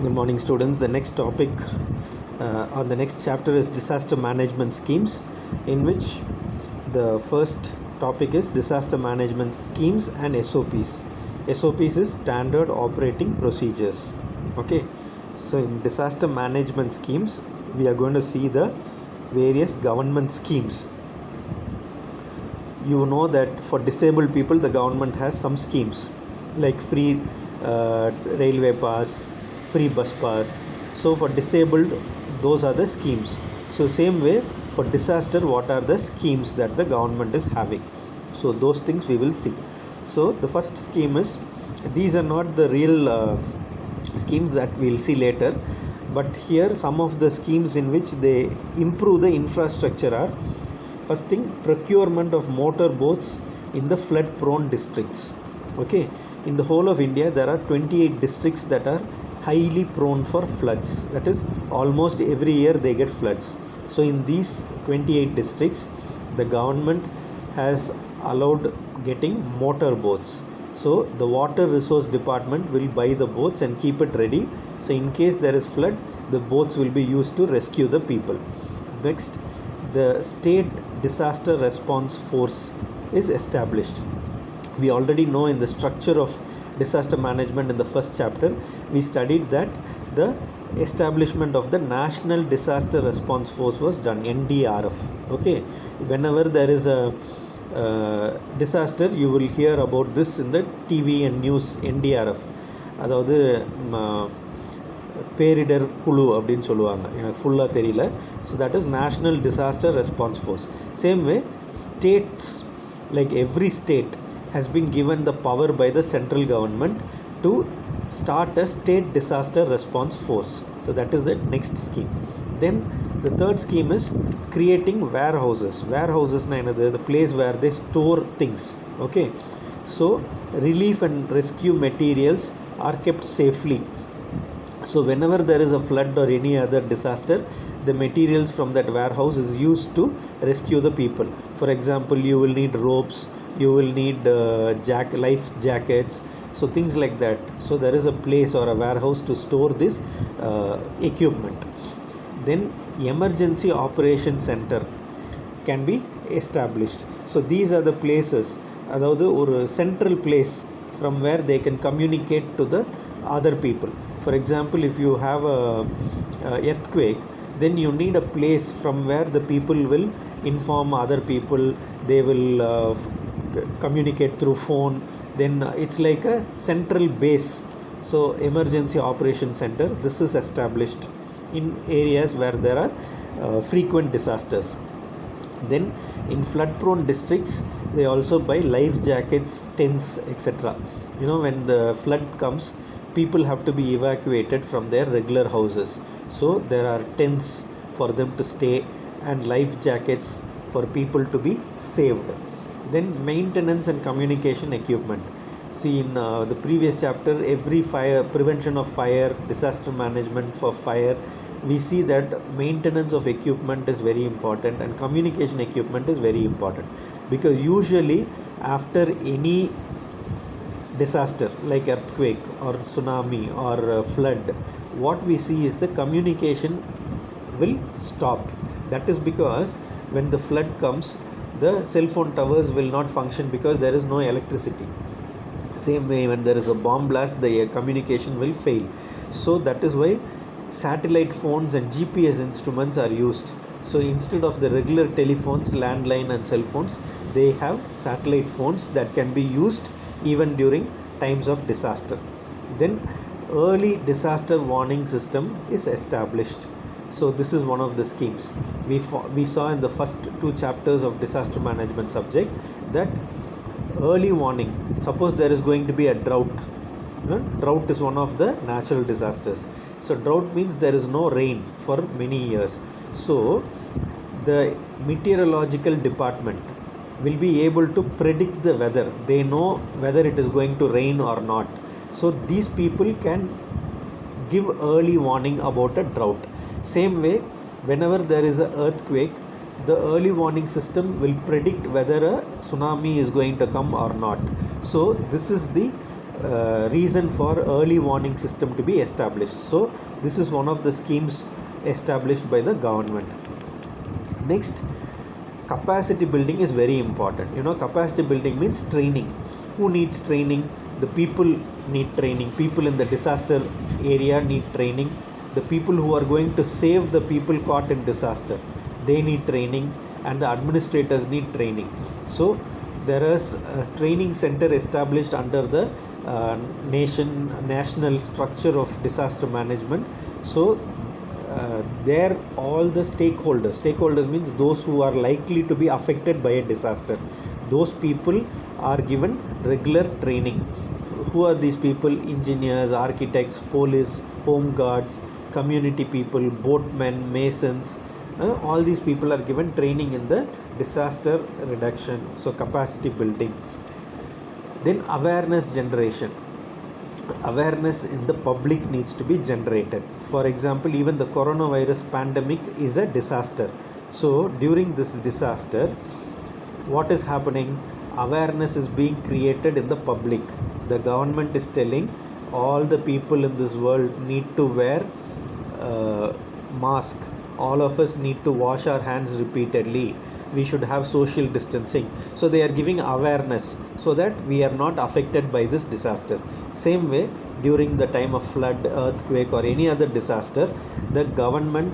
Good morning, students. The next topic on the next chapter is disaster management schemes, in which the first topic is disaster management schemes and SOPs. SOPs is standard operating procedures. Okay, so in disaster management schemes, we are going to see the various government schemes. You know that for disabled people, the government has some schemes like free railway pass, free bus pass. So for disabled, those are the schemes. So same way for disaster, what are the schemes that the government is having? So those things we will see. So the first scheme is, these are not the real schemes that we'll see later, but here some of the schemes in which they improve the infrastructure are: first thing, procurement of motor boats in the flood prone districts. Okay, in the whole of India there are 28 districts that are highly prone for floods. That is, almost every year they get floods. So in these 28 districts, the government has allowed getting motor boats. So the water resource department will buy the boats and keep it ready. So in case there is flood, the boats will be used to rescue the people. Next, the state disaster response force is established. We already know in the structure of disaster management in the first chapter, we studied that the establishment of the National Disaster Response Force was done, NDRF. Okay, whenever there is a disaster, you will hear about this in the TV and news. NDRF, அதாவது பேரிடர் குழு அப்படின்னு சொல்லுவாங்க, எனக்கு ஃபுல்லாக தெரியல. So that is national disaster response force. Same way states, like every state has been given the power by the central government to start a state disaster response force. So that is the next scheme. Then the third scheme is creating warehouses. Warehouses na enadhu, the place where they store things. Okay, so relief and rescue materials are kept safely. So whenever there is a flood or any other disaster, the materials from that warehouse is used to rescue the people. For example, you will need ropes, you will need life jackets, so things like that. So there is a place or a warehouse to store this equipment. Then emergency operation center can be established. So these are the places, அதாவது ஒரு central place from where they can communicate to the other people. For example, if you have a earthquake, then you need a place from where the people will inform other people. They will communicate through phone. Then it's like a central base. So emergency operation center, this is established in areas where there are frequent disasters. Then in flood prone districts, they also buy life jackets, tents, etc. You know, when the flood comes, people have to be evacuated from their regular houses. So there are tents for them to stay and life jackets for people to be saved. Then maintenance and communication equipment. See, in the previous chapter, every fire, prevention of fire, disaster management for fire, we see that maintenance of equipment is very important and communication equipment is very important, because usually after any disaster like earthquake or tsunami or flood, what we see is the communication will stop. That is because when the flood comes, the cell phone towers will not function because there is no electricity. Same way, when there is a bomb blast, the communication will fail. So that is why satellite phones and GPS instruments are used. So instead of the regular telephones, landline and cell phones, they have satellite phones that can be used even during times of disaster. Then early disaster warning system is established. So this is one of the schemes. We saw in the first two chapters of disaster management subject that early warning, suppose there is going to be a drought. Drought is one of the natural disasters. So drought means there is no rain for many years. So the meteorological department will be able to predict the weather. They know whether it is going to rain or not. So these people can give early warning about a drought. Same way, whenever there is an earthquake, the early warning system will predict whether a tsunami is going to come or not. So this is the reason for early warning system to be established. So this is one of the schemes established by the government. Next, capacity building is very important. Capacity building means training. Who needs training? The people need training. People in the disaster area need training. The people who are going to save the people caught in disaster, they need training, and the administrators need training. So there is a training center established under the national structure of disaster management. So there all the stakeholders means those who are likely to be affected by a disaster, those people are given regular training. Who are these people? Engineers, architects, police, home guards, community people, boatmen, masons, all these people are given training in the disaster reduction, so capacity building. Then awareness generation. Awareness in the public needs to be generated. For example, even the coronavirus pandemic is a disaster. So during this disaster, what is happening? Awareness is being created in the public. The government is telling all the people in this world need to wear mask. All of us need to wash our hands repeatedly. We should have social distancing. So they are giving awareness so that we are not affected by this disaster. Same way, during the time of flood, earthquake, or any other disaster, the government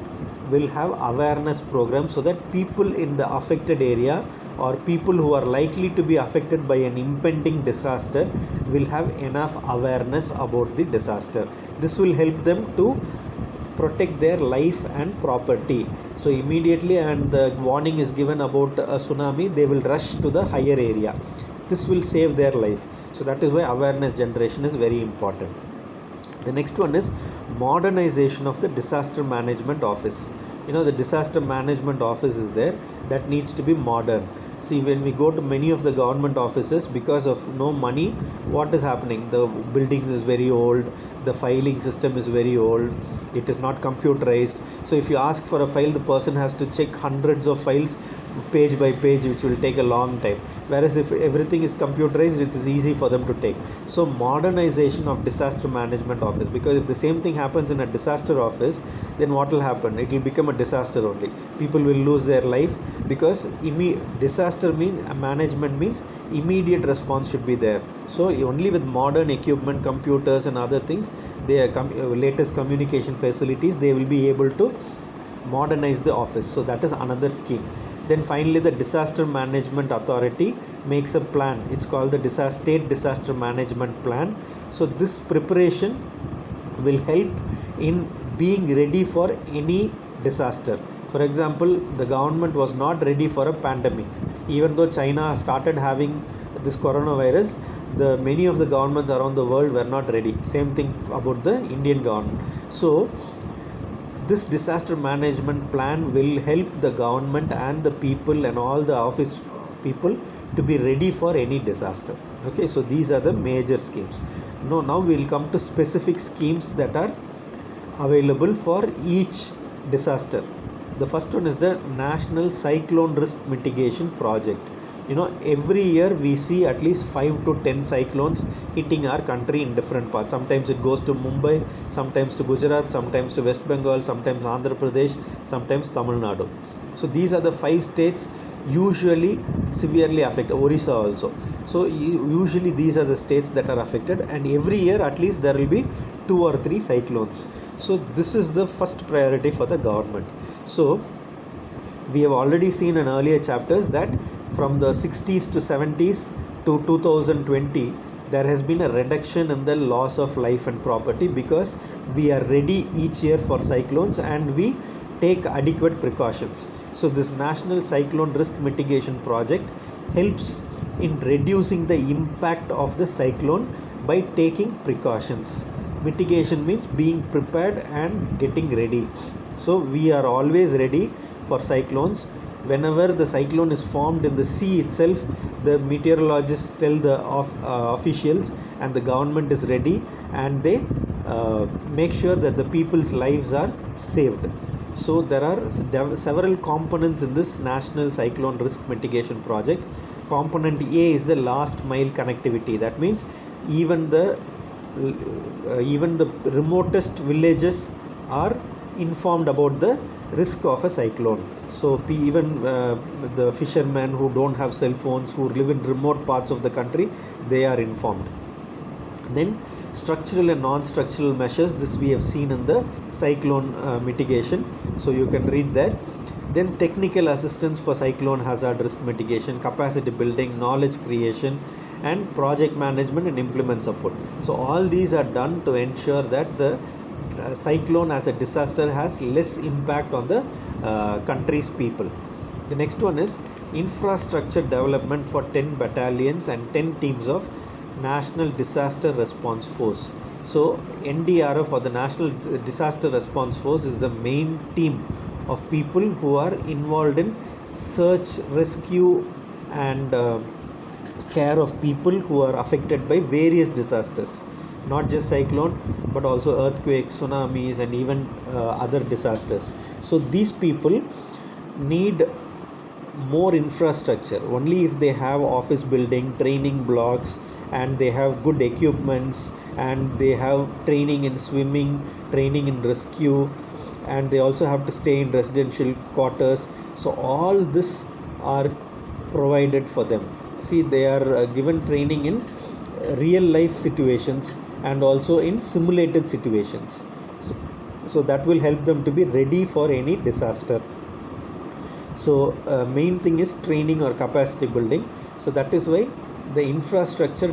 will have awareness programs so that people in the affected area or people who are likely to be affected by an impending disaster will have enough awareness about the disaster. This will help them to protect their life and property. So immediately, and the warning is given about a tsunami, they will rush to the higher area. This will save their life. So that is why awareness generation is very important. The next one is modernization of the disaster management office. The disaster management office is there, that needs to be modern. See, when we go to many of the government offices, because of no money, what is happening? The buildings is very old, the filing system is very old, it is not computerized. So if you ask for a file, the person has to check hundreds of files page by page, which will take a long time. Whereas if everything is computerized, it is easy for them to take. So modernization of disaster management office, because if the same thing happens in a disaster office, then what will happen? It will become a disaster only. People will lose their life, because disaster management means immediate response should be there. So only with modern equipment, computers and other things, latest communication facilities, they will be able to modernize the office. So that is another scheme. Then finally, the disaster management authority makes a plan. It's called the state disaster management plan. So this preparation will help in being ready for any disaster. For example, the government was not ready for a pandemic. Even though China started having this coronavirus, many of the governments around the world were not ready. Same thing about the Indian government. So this disaster management plan will help the government and the people and all the office people to be ready for any disaster. Okay, so these are the major schemes. Now we will come to specific schemes that are available for each disaster. The first one is the National Cyclone Risk Mitigation Project. Every year we see at least 5 to 10 cyclones hitting our country in different parts. Sometimes it goes to Mumbai, sometimes to Gujarat, sometimes to West Bengal, sometimes Andhra Pradesh, sometimes Tamil Nadu. So these are the 5 states usually severely affected. Orissa also. So usually these are the states that are affected, and every year at least there will be 2 or 3 cyclones. So this is the first priority for the government. So we have already seen in earlier chapters that from the 60s to 70s to 2020, there has been a reduction in the loss of life and property, because we are ready each year for cyclones and we take adequate precautions. So this National Cyclone Risk Mitigation Project helps in reducing the impact of the cyclone by taking precautions. Mitigation means being prepared and getting ready. So we are always ready for cyclones. Whenever the cyclone is formed in the sea itself, the meteorologists tell the officials, and the government is ready, and they make sure that the people's lives are saved. So there are several components in this National Cyclone Risk Mitigation Project. Component A is the last mile connectivity. That means even the even the remotest villages are informed about the risk of a cyclone. So even the fishermen who don't have cell phones, who live in remote parts of the country, they are informed. Then structural and non-structural measures, this we have seen in the cyclone mitigation, so you can read there. Then technical assistance for cyclone hazard risk mitigation, capacity building, knowledge creation, and project management and implement support. So all these are done to ensure that the cyclone as a disaster has less impact on the country's people. The next one is infrastructure development for 10 battalions and 10 teams of National Disaster Response Force. So NDRF, or the National Disaster Response Force, is the main team of people who are involved in search, rescue, and care of people who are affected by various disasters, not just cyclone but also earthquakes, tsunamis, and even other disasters. So these people need more infrastructure. Only if they have office building, training blocks, and they have good equipments, and they have training in swimming, training in rescue, and they also have to stay in residential quarters. So all this are provided for them. See, they are given training in real life situations and also in simulated situations. So that will help them to be ready for any disaster. So main thing is training or capacity building. So that is why the infrastructure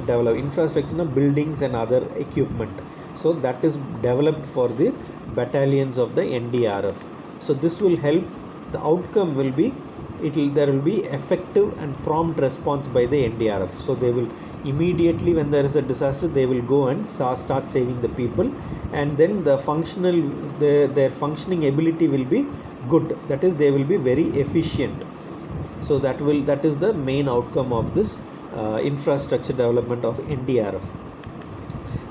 buildings and other equipment, so that is developed for the battalions of the NDRF. So this will help, the outcome will be, there will be effective and prompt response by the NDRF. So they will immediately, when there is a disaster, they will go and start saving the people, and then their functioning ability will be good, that is, they will be very efficient. So that is the main outcome of this infrastructure development of NDRF.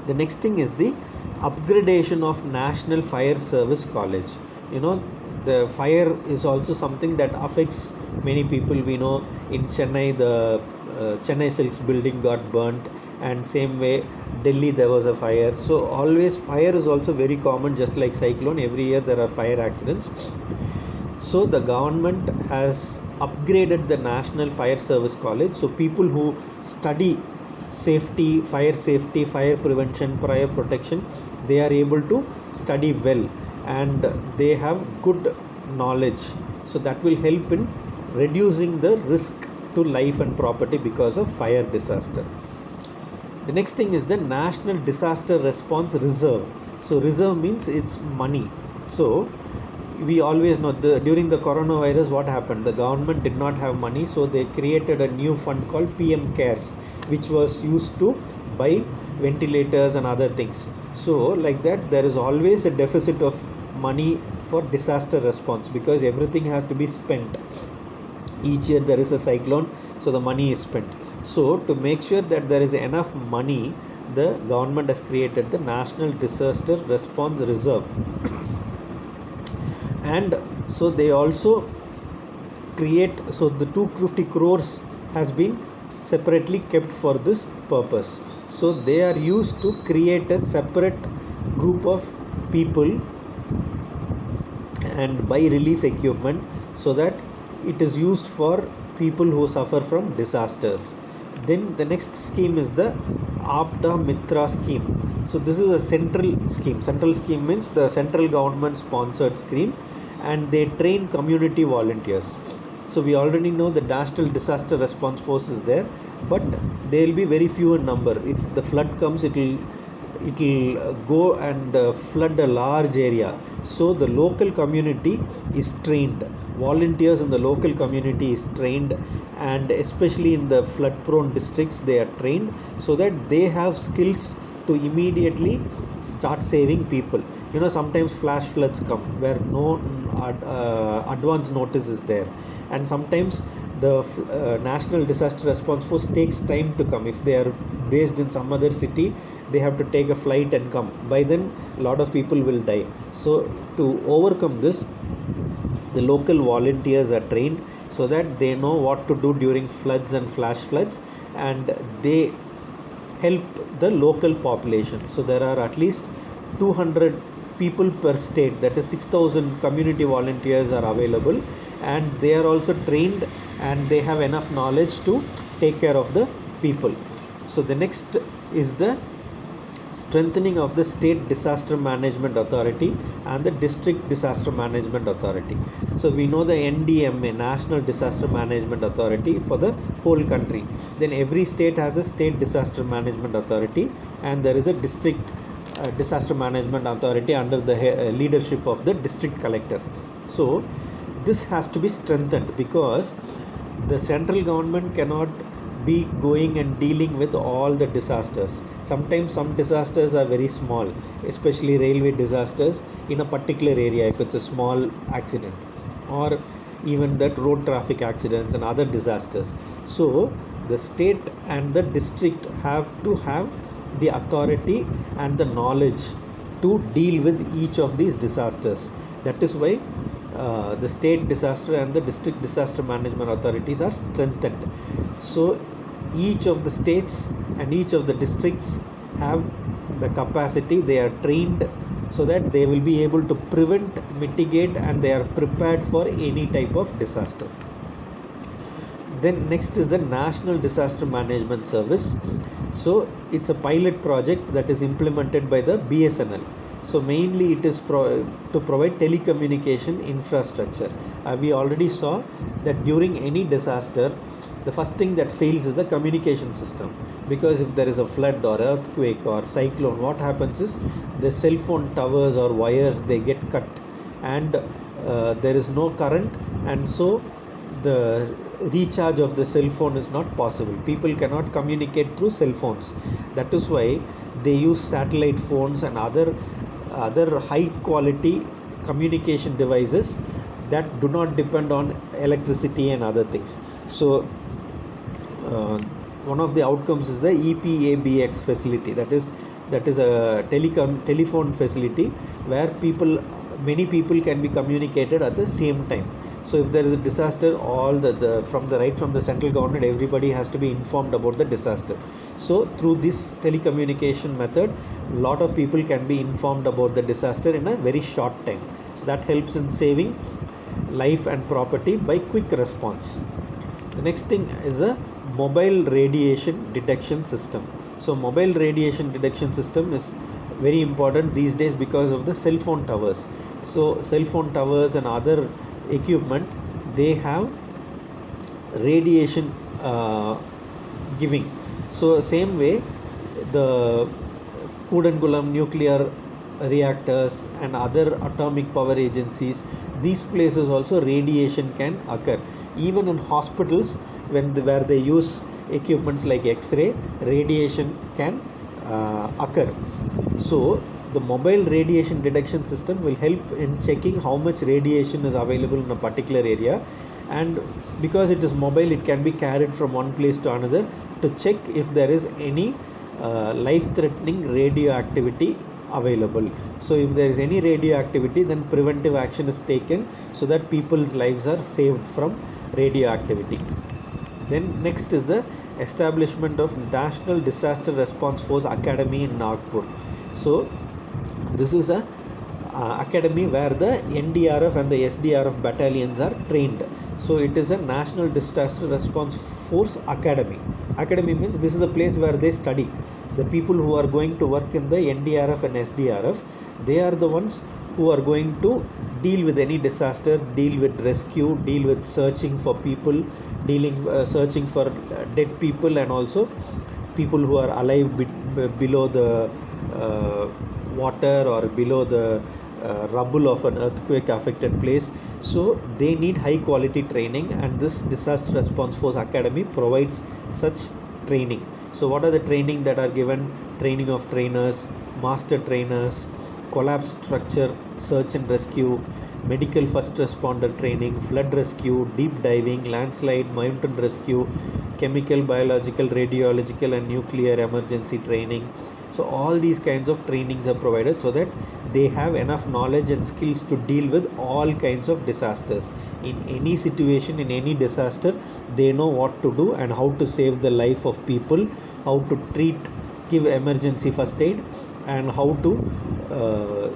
The next thing is the upgradation of National Fire Service College. The fire is also something that affects many people. We know in Chennai, the Chennai Silks building got burnt, and same way Delhi there was a fire. So always fire is also very common, just like cyclone. Every year there are fire accidents. So the government has upgraded the National Fire Service College. So people who study safety, fire prevention, fire protection, they are able to study well, and they have good knowledge. So that will help in reducing the risk to life and property because of fire disaster. The next thing is the National Disaster Response Reserve. So reserve means it's money. So we always know during the coronavirus, what happened? The government did not have money, so they created a new fund called PM CARES, which was used to buy ventilators and other things. So like that, there is always a deficit of money for disaster response, because everything has to be spent. Each year there is a cyclone, so the money is spent. So to make sure that there is enough money, the government has created the National Disaster Response Reserve. And so they also create, so the 250 crores has been separately kept for this purpose. So they are used to create a separate group of people and buy relief equipment, so that it is used for people who suffer from disasters. Then the next scheme is the Apda Mitra scheme. So this is a central scheme. Central scheme means the central government sponsored scheme, and they train community volunteers. So we already know the National Disaster Response Force is there, but they will be very few in number. If the flood comes, it will go and flood a large area. So the local community is trained. Volunteers in the local community is trained, and especially in the flood prone districts, they are trained, so that they have skills to immediately start saving people. Sometimes flash floods come where no advance notice is there, and sometimes the National Disaster Response Force takes time to come. If they are based in some other city, they have to take a flight and come. By then, a lot of people will die. So to overcome this, the local volunteers are trained, so that they know what to do during floods and flash floods, and they help the local population. So there are at least 200 people per state, that is 6,000 community volunteers are available, and they are also trained and they have enough knowledge to take care of the people. So the next is the strengthening of the state disaster management authority and the district disaster management authority. So we know the NDMA, National Disaster Management Authority, for the whole country. Then every state has a state disaster management authority, and there is a district disaster management authority under the leadership of the district collector. So this has to be strengthened, because the central government cannot be going and dealing with all the disasters. Sometimes some disasters are very small, especially railway disasters in a particular area, if it's a small accident, or even that road traffic accidents and other disasters. So the state and the district have to have the authority and the knowledge to deal with each of these disasters. That is why the state disaster and the district disaster management authorities are strengthened. So each of the states and each of the districts have the capacity, they are trained so that they will be able to prevent, mitigate, and they are prepared for any type of disaster. Then next is the National Disaster Management Service. So it's a pilot project that is implemented by the BSNL. So mainly it is to provide telecommunication infrastructure. We already saw that during any disaster, the first thing that fails is the communication system, because if there is a flood or earthquake or cyclone, what happens is the cell phone towers or wires, they get cut, and there is no current, and so the recharge of the cell phone is not possible. People cannot communicate through cell phones. That is why they use satellite phones and other high quality communication devices that do not depend on electricity and other things. So one of the outcomes is the EPABX facility, that is a telephone facility where many people can be communicated at the same time. So if there is a disaster, all from the central government, everybody has to be informed about the disaster. So through this telecommunication method, a lot of people can be informed about the disaster in a very short time. So that helps in saving life and property by quick response. The next thing is a mobile radiation detection system. So mobile radiation detection system is very important these days because of the cell phone towers. So cell phone towers and other equipment, they have radiation giving. So same way, the Kudankulam nuclear reactors and other atomic power agencies, these places also radiation can occur. Even in hospitals, where they use equipments like X-ray, radiation can occur. So the mobile radiation detection system will help in checking how much radiation is available in a particular area, and because it is mobile, it can be carried from one place to another to check if there is any life-threatening radioactivity available. So if there is any radioactivity, then preventive action is taken so that people's lives are saved from radioactivity. Then next is the establishment of National Disaster Response Force Academy in Nagpur. So this is a academy where the NDRF and the SDRF battalions are trained. So it is a National Disaster Response Force Academy. Academy means this is the place where they study. The people who are going to work in the NDRF and SDRF, they are the ones who are going to deal with any disaster, deal with rescue, deal with searching for people, searching for dead people, and also people who are alive below the water or below the rubble of an earthquake affected place. So they need high quality training, and this Disaster Response Force Academy provides such training. So what are the training that are given? Training of trainers, master trainers, collapse structure search and rescue, medical first responder training, flood rescue, deep diving, landslide, mountain rescue, chemical, biological, radiological and nuclear emergency training. So all these kinds of trainings are provided so that they have enough knowledge and skills to deal with all kinds of disasters. In any situation, in any disaster, they know what to do and how to save the life of people, how to treat give emergency first aid, and how to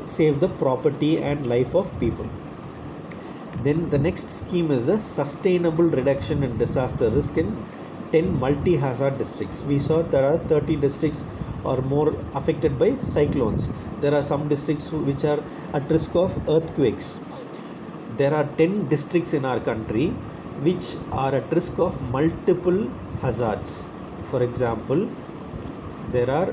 save the property and life of people. Then the next scheme is the sustainable reduction in disaster risk in 10 multi-hazard districts. We saw there are 30 districts or more affected by cyclones. There are some districts which are at risk of earthquakes. There are 10 districts in our country which are at risk of multiple hazards. For example, there are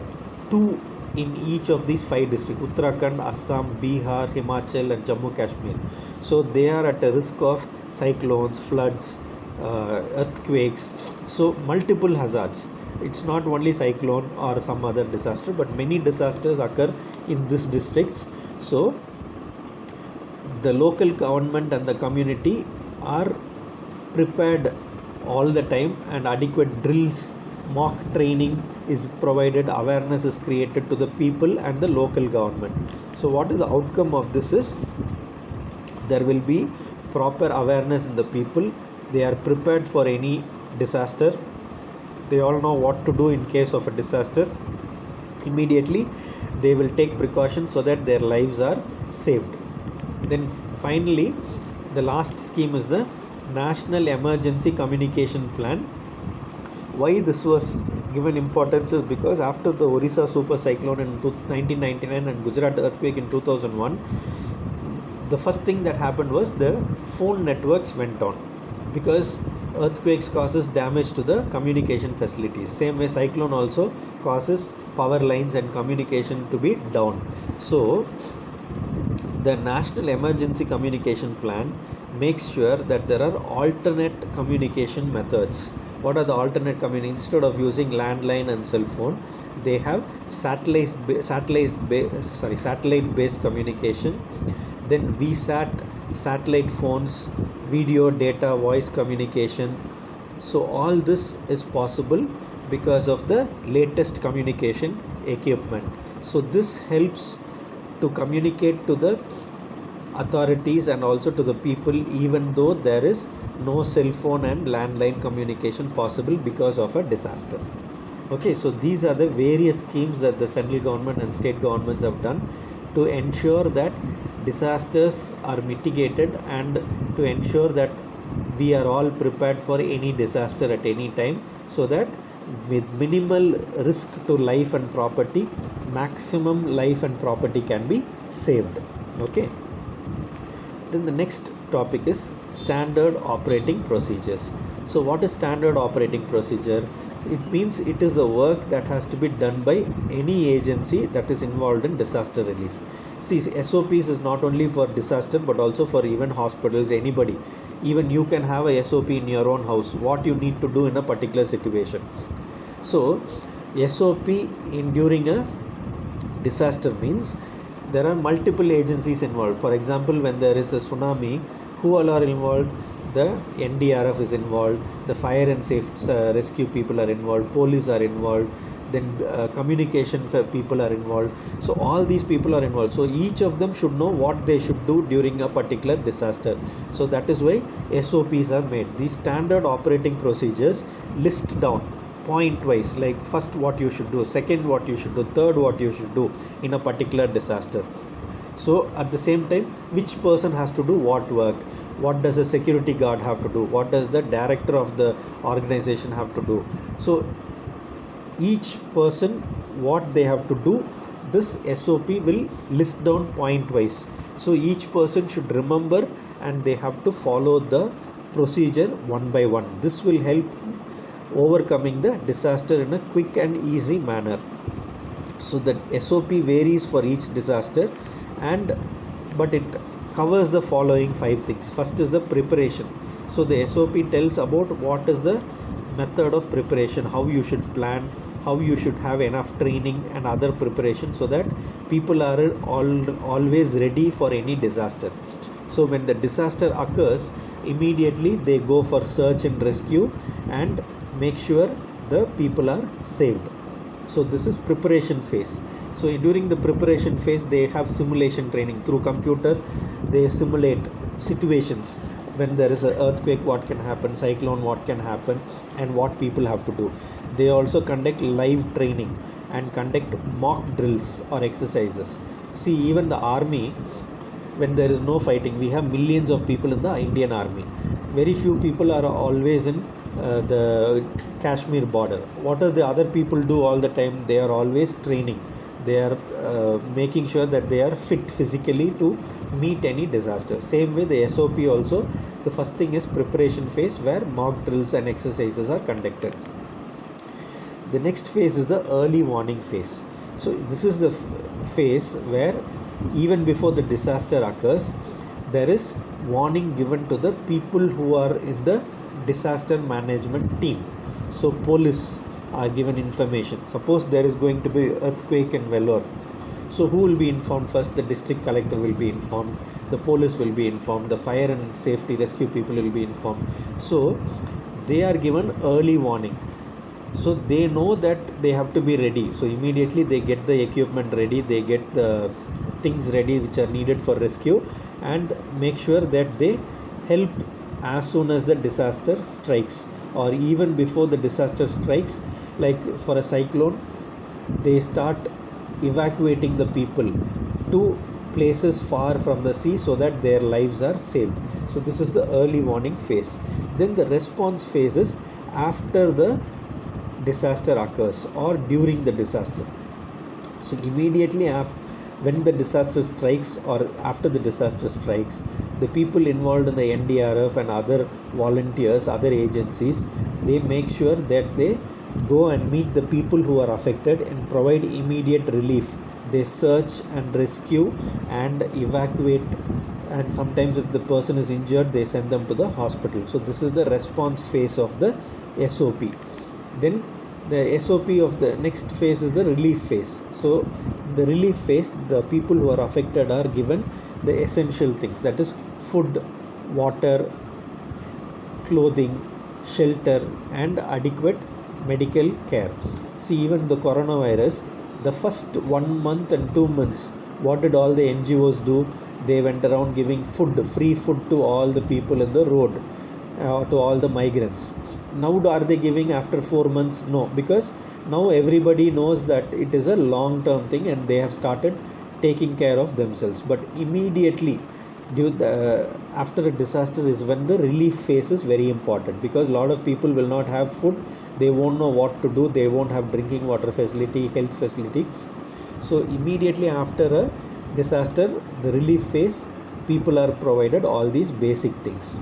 2 in each of these 5 districts: Uttarakhand, Assam, Bihar, Himachal and Jammu Kashmir. So they are at a risk of cyclones, floods, earthquakes, so multiple hazards. It's not only cyclone or some other disaster, but many disasters occur in these districts. So the local government and the community are prepared all the time, and adequate drills, mock training is provided, awareness is created to the people and the local government. So what is the outcome of this is, there will be proper awareness in the people. They are prepared for any disaster. They all know what to do in case of a disaster. Immediately they will take precautions so that their lives are saved. Then finally, the last scheme is the National Emergency Communication Plan. Why this was given importance is because after the Orissa super cyclone in 1999 and Gujarat earthquake in 2001, the first thing that happened was the phone networks went down, because earthquakes causes damage to the communication facilities. Same way cyclone also causes power lines and communication to be down. So the National Emergency Communication Plan makes sure that there are alternate communication methods. What are the alternate communication? Instead of using landline and cell phone, they have satellite based communication. Then VSAT, satellite phones, video, data, voice communication. So all this is possible because of the latest communication equipment. So this helps to communicate to the authorities and also to the people, even though there is no cell phone and landline communication possible because of a disaster. Okay, so these are the various schemes that the central government and state governments have done to ensure that disasters are mitigated, and to ensure that we are all prepared for any disaster at any time, so that with minimal risk to life and property, maximum life and property can be saved. Okay. Then the next topic is standard operating procedures. So what is standard operating procedure? It means it is the work that has to be done by any agency that is involved in disaster relief. See, SOPs is not only for disaster but also for even hospitals, anybody. Even you can have a SOP in your own house, what you need to do in a particular situation. So SOP during a disaster means there are multiple agencies involved. For example, when there is a tsunami, who all are involved? The NDRF is involved, the fire and rescue people are involved, police are involved, then communication people are involved. So all these people are involved. So each of them should know what they should do during a particular disaster. So that is why SOPs are made. These standard operating procedures list down point wise, like first what you should do, second what you should do, third what you should do in a particular disaster. So at the same time, which person has to do what work, what does a security guard have to do, what does the director of the organization have to do. So each person what they have to do, this SOP will list down point wise. So each person should remember and they have to follow the procedure one by one. This will help overcoming the disaster in a quick and easy manner. So the SOP varies for each disaster, but it covers the following 5 things. First is the preparation. So the SOP tells about what is the method of preparation, how you should plan, how you should have enough training and other preparation, so that people are always ready for any disaster. So when the disaster occurs, immediately they go for search and rescue and make sure the people are saved. So this is preparation phase. So during the preparation phase, they have simulation training through computer. They simulate situations when there is an earthquake, what can happen, cyclone, what can happen, and what people have to do. They also conduct live training and conduct mock drills or exercises. See, even the army, when there is no fighting, we have millions of people in the Indian army. Very few people are always in the Kashmir border. What are the other people do all the time? They are always training. They are making sure that they are fit physically to meet any disaster. Same way the SOP also, the first thing is preparation phase, where mock drills and exercises are conducted. The next phase is the early warning phase. So this is the phase where even before the disaster occurs, there is warning given to the people who are in the disaster management team. So police are given information. Suppose there is going to be earthquake in Vellore. So who will be informed first? The district collector will be informed, the police will be informed, the fire and safety rescue people will be informed. So they are given early warning. So they know that they have to be ready. So immediately they get the equipment ready, they get the things ready which are needed for rescue, and make sure that they help as soon as the disaster strikes, or even before the disaster strikes. Like for a cyclone, they start evacuating the people to places far from the sea so that their lives are saved. So this is the early warning phase. Then the response phase is after the disaster occurs or during the disaster. So immediately after, when the disaster strikes or after the disaster strikes, the people involved in the NDRF and other volunteers, other agencies, they make sure that they go and meet the people who are affected and provide immediate relief. They search and rescue and evacuate, and sometimes if the person is injured, they send them to the hospital. So this is the response phase of the SOP. Then the SOP of the next phase is the relief phase. So the relief phase, the people who are affected are given the essential things, that is food, water, clothing, shelter, and adequate medical care. See, even the coronavirus, the first 1 month and 2 months, what did all the NGOs do? They went around giving food, free food to all the people in the road, to all the migrants. Now are they giving after 4 months? No, because now everybody knows that it is a long term thing and they have started taking care of themselves. But immediately after a disaster is when the relief phase is very important, because a lot of people will not have food, they won't know what to do, they won't have drinking water facility, health facility. So immediately after a disaster, the relief phase, people are provided all these basic things.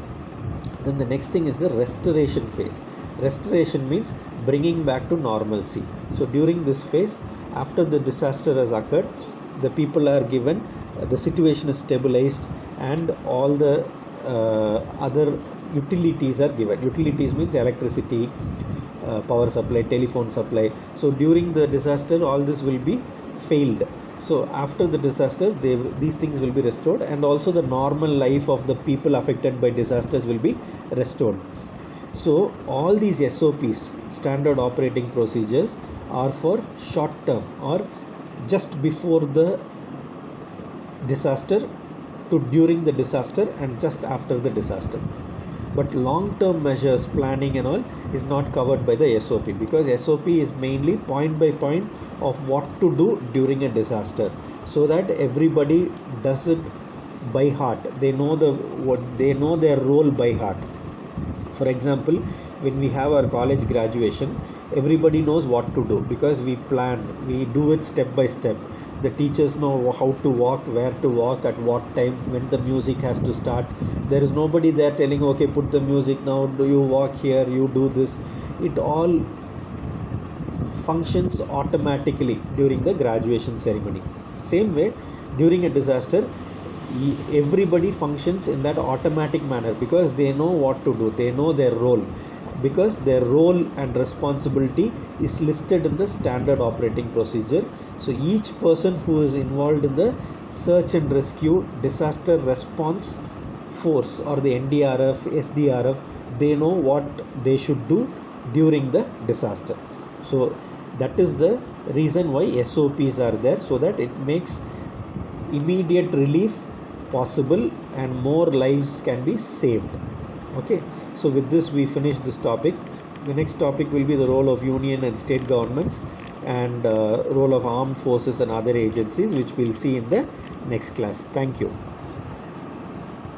Then the next thing is the restoration phase. Restoration means bringing back to normalcy. So during this phase, after the disaster has occurred, the people are given, the situation is stabilized, and all the other utilities are given. Utilities means electricity, power supply, telephone supply. So during the disaster, all this will be failed. So after the disaster, these things will be restored, and also the normal life of the people affected by disasters will be restored. So all these SOPs, standard operating procedures, are for short term or just before the disaster to during the disaster and just after the disaster. But long-term measures, planning and all is not covered by the SOP, because SOP is mainly point by point of what to do during a disaster, so that everybody does it by heart. They know their role by heart. For example, when we have our college graduation, everybody knows what to do because we plan, we do it step by step. The teachers know how to walk, where to walk, at what time, when the music has to start. There is nobody there telling, okay, put the music now, do you walk here, you do this. It all functions automatically during the graduation ceremony. Same way, during a disaster, everybody functions in that automatic manner because they know what to do, they know their role, because their role and responsibility is listed in the standard operating procedure. So each person who is involved in the search and rescue disaster response force or the NDRF, SDRF, they know what they should do during the disaster. So that is the reason why SOPs are there, so that it makes immediate relief possible and more lives can be saved. Okay, so with this we finish this topic. The next topic will be the role of union and state governments, and role of armed forces and other agencies, which we'll see in the next class. Thank you.